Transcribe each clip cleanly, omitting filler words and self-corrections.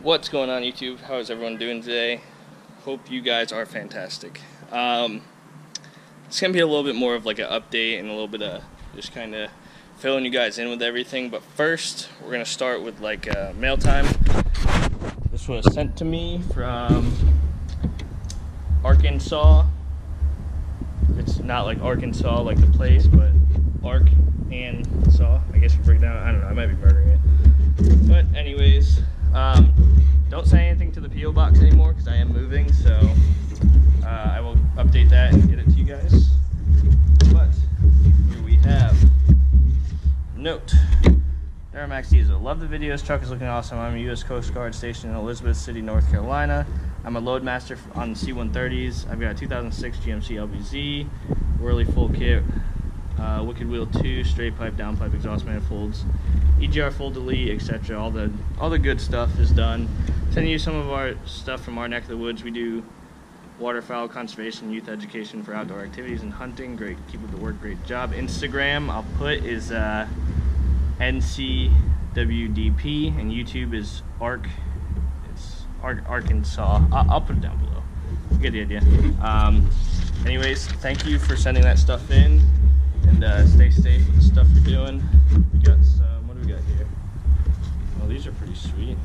What's going on, YouTube? How is everyone doing today? Hope you guys are fantastic. It's gonna be a little bit more of like an update and a little bit of just kind of filling you guys in with everything. But first, we're gonna start with like mail time. This was sent to me from Arkansas. It's not like Arkansas like the place, but Arkansas. I guess you break it down. I don't know. I might be murdering it. But anyways, don't say anything to the P.O. box anymore because I am moving. So I will update that and get it to you guys. But here we have note. Duramax diesel. Love the videos. Truck is looking awesome. I'm a U.S. Coast Guard stationed in Elizabeth City, North Carolina. I'm a load master on the C-130s. I've got a 2006 GMC LBZ, whirly full kit, wicked wheel 2, straight pipe, down pipe, exhaust manifolds, EGR full delete, etc. All the good stuff is done. Sending you some of our stuff from our neck of the woods. We do waterfowl conservation, youth education for outdoor activities and hunting. Great, keep up the work, great job. Instagram I'll put is NCWDP, and YouTube is Arkansas. I'll put it down below. You get the idea. Anyways, thank you for sending that stuff in, and stay safe with the stuff you're doing. We got some. What do we got here? Well, these are pretty sweet.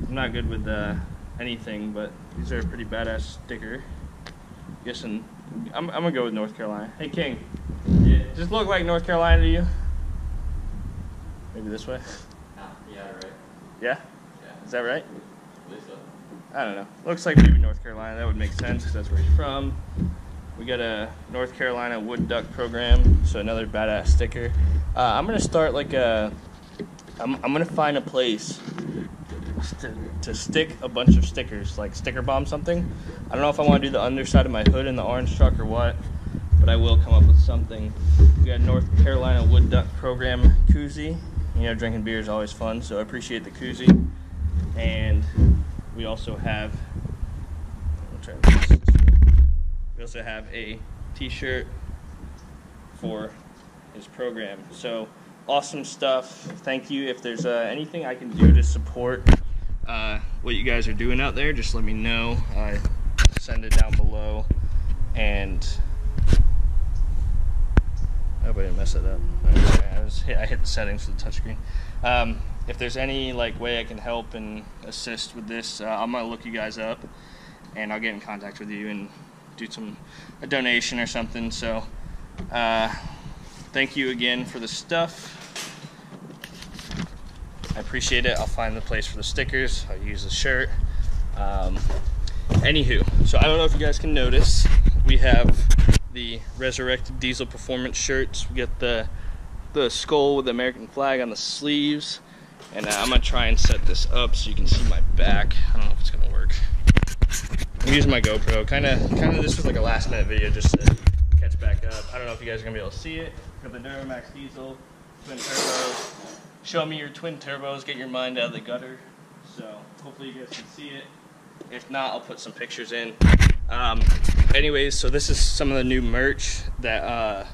I'm not good with anything, but these are a pretty badass sticker. Guessing I'm gonna go with North Carolina. Hey King, yeah, does this look like North Carolina to you? Maybe this way? Yeah, right. Yeah? Yeah. Is that right? I believe so. I don't know. Looks like maybe North Carolina. That would make sense because that's where he's from. We got a North Carolina wood duck program, so another badass sticker. I'm gonna start like I'm gonna find a place to stick a bunch of stickers, like sticker bomb something. I don't know if I want to do the underside of my hood in the orange truck or what, but I will come up with something. We got North Carolina wood duck program koozie. You know, drinking beer is always fun, so I appreciate the koozie. And we also have, a t-shirt for his program. So awesome stuff. Thank you. If there's anything I can do to support what you guys are doing out there, just let me know. Send it down below. And I hope I didn't mess it up. I hit the settings for the touchscreen. If there's any like way I can help and assist with this, I'm gonna look you guys up, and I'll get in contact with you and do a donation or something. So thank you again for the stuff. I appreciate it. I'll find the place for the stickers. I'll use the shirt. Anywho, so I don't know if you guys can notice, we have the Resurrecteddieselperformance shirts. We got the skull with the American flag on the sleeves, and I'm gonna try and set this up so you can see my back. I don't know if it's gonna work. I'm using my GoPro. Kind of. This was like a last-minute video just to catch back up. I don't know if you guys are gonna be able to see it. Got the Duramax diesel, twin turbos. Show me your twin turbos. Get your mind out of the gutter. So hopefully you guys can see it. If not, I'll put some pictures in. Anyways, so this is some of the new merch that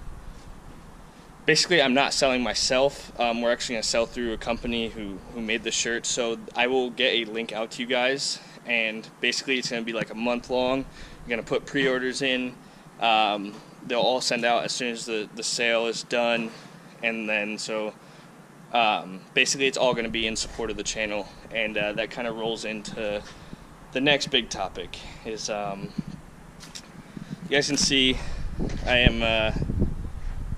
basically I'm not selling myself. We're actually going to sell through a company who made the shirt. So I will get a link out to you guys, and basically it's going to be like a month long. I'm going to put pre-orders in. They'll all send out as soon as the sale is done, and then so basically it's all going to be in support of the channel, and that kind of rolls into the next big topic. Is you guys can see I am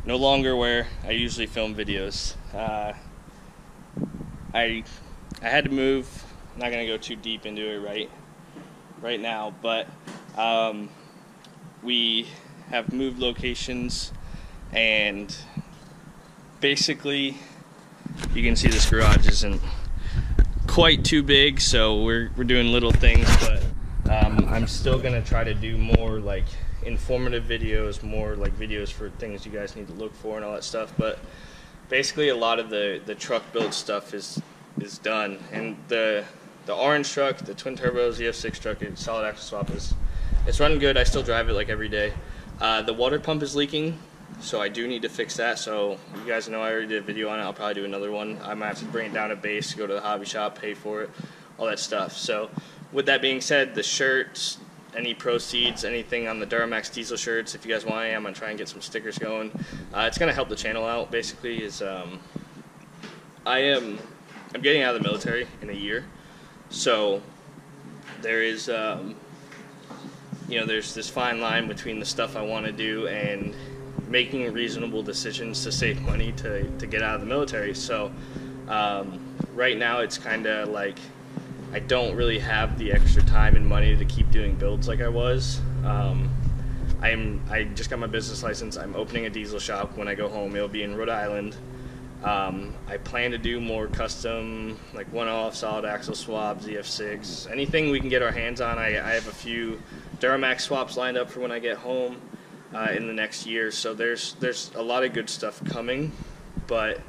no longer where I usually film videos. I had to move. I'm not gonna go too deep into it right now, but we have moved locations, and basically you can see this garage isn't quite too big, so we're doing little things, but I'm still gonna try to do more like informative videos, more like videos for things you guys need to look for and all that stuff. But basically a lot of the truck build stuff is done, and the orange truck, the twin turbos, the F6 truck, solid axle swap it's running good. I still drive it like every day. The water pump is leaking, so I do need to fix that. So you guys know I already did a video on it. I'll probably do another one. I might have to bring it down a base, go to the hobby shop, pay for it, all that stuff. So with that being said, the shirts, any proceeds, anything on the Duramax diesel shirts, if you guys want, I'm gonna try and get some stickers going. It's gonna help the channel out. Basically, is I'm getting out of the military in a year, so there is there's this fine line between the stuff I want to do and making reasonable decisions to save money to get out of the military. So right now it's kind of like I don't really have the extra time and money to keep doing builds like I was. I just got my business license. I'm opening a diesel shop when I go home. It'll be in Rhode Island. I plan to do more custom, like one-off solid axle swaps, ZF6, anything we can get our hands on. I have a few Duramax swaps lined up for when I get home in the next year. So there's a lot of good stuff coming, but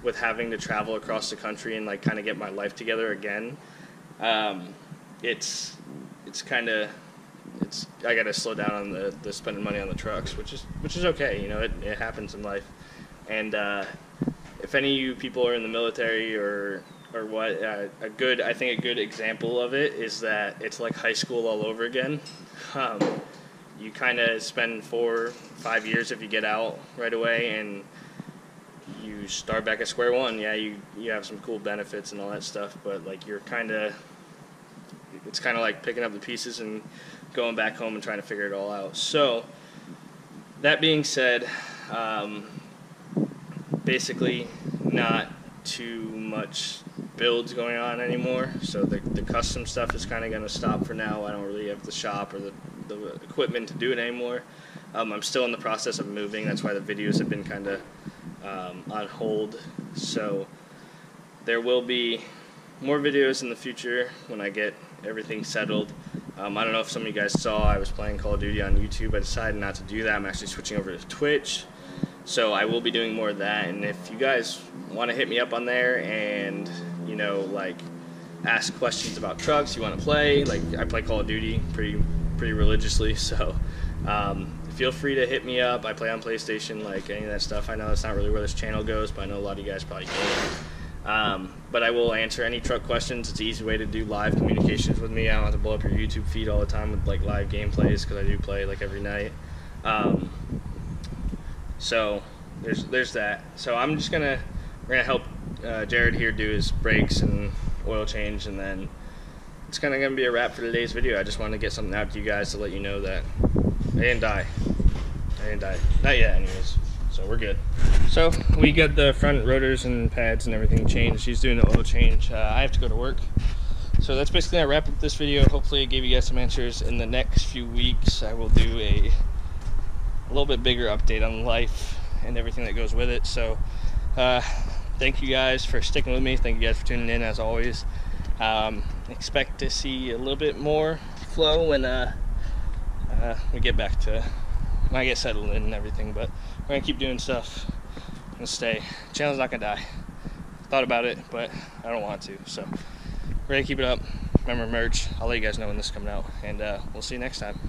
with having to travel across the country and like kind of get my life together again, it's I gotta slow down on the spending money on the trucks, which is okay. It happens in life. And if any of you people are in the military or what, I think a good example of it is that it's like high school all over again. You kind of spend 4 or 5 years if you get out right away, and you start back at square one. Yeah, you have some cool benefits and all that stuff, but like it's kind of like picking up the pieces and going back home and trying to figure it all out. So that being said, basically not too much builds going on anymore, so the custom stuff is kind of going to stop for now. I don't really have the shop or the equipment to do it anymore. I'm still in the process of moving. That's why the videos have been kind of on hold. So there will be more videos in the future when I get everything settled. I don't know if some of you guys saw, I was playing Call of Duty on YouTube. I decided not to do that. I'm actually switching over to Twitch. So I will be doing more of that, and if you guys want to hit me up on there and, like ask questions about trucks, you want to play, like I play Call of Duty pretty religiously, so feel free to hit me up. I play on PlayStation, like any of that stuff. I know that's not really where this channel goes, but I know a lot of you guys probably can. But I will answer any truck questions. It's an easy way to do live communications with me. I don't have to blow up your YouTube feed all the time with like live gameplays, because I do play like every night. So there's that. So we're gonna help Jared here do his brakes and oil change, and then it's kind of gonna be a wrap for today's video. I just wanted to get something out to you guys to let you know that I didn't die. Not yet, anyways. So we're good. So we got the front rotors and pads and everything changed. He's doing the oil change. I have to go to work. So that's basically a wrap up this video. Hopefully it gave you guys some answers. In the next few weeks, I will do a little bit bigger update on life and everything that goes with it. So thank you guys for sticking with me. Thank you guys for tuning in as always. Expect to see a little bit more flow when we get back to when I get settled in and everything, but we're gonna keep doing stuff and stay. Channel's not gonna die. Thought about it, but I don't want to, so we're gonna keep it up. Remember merch. I'll let you guys know when this is coming out, and we'll see you next time.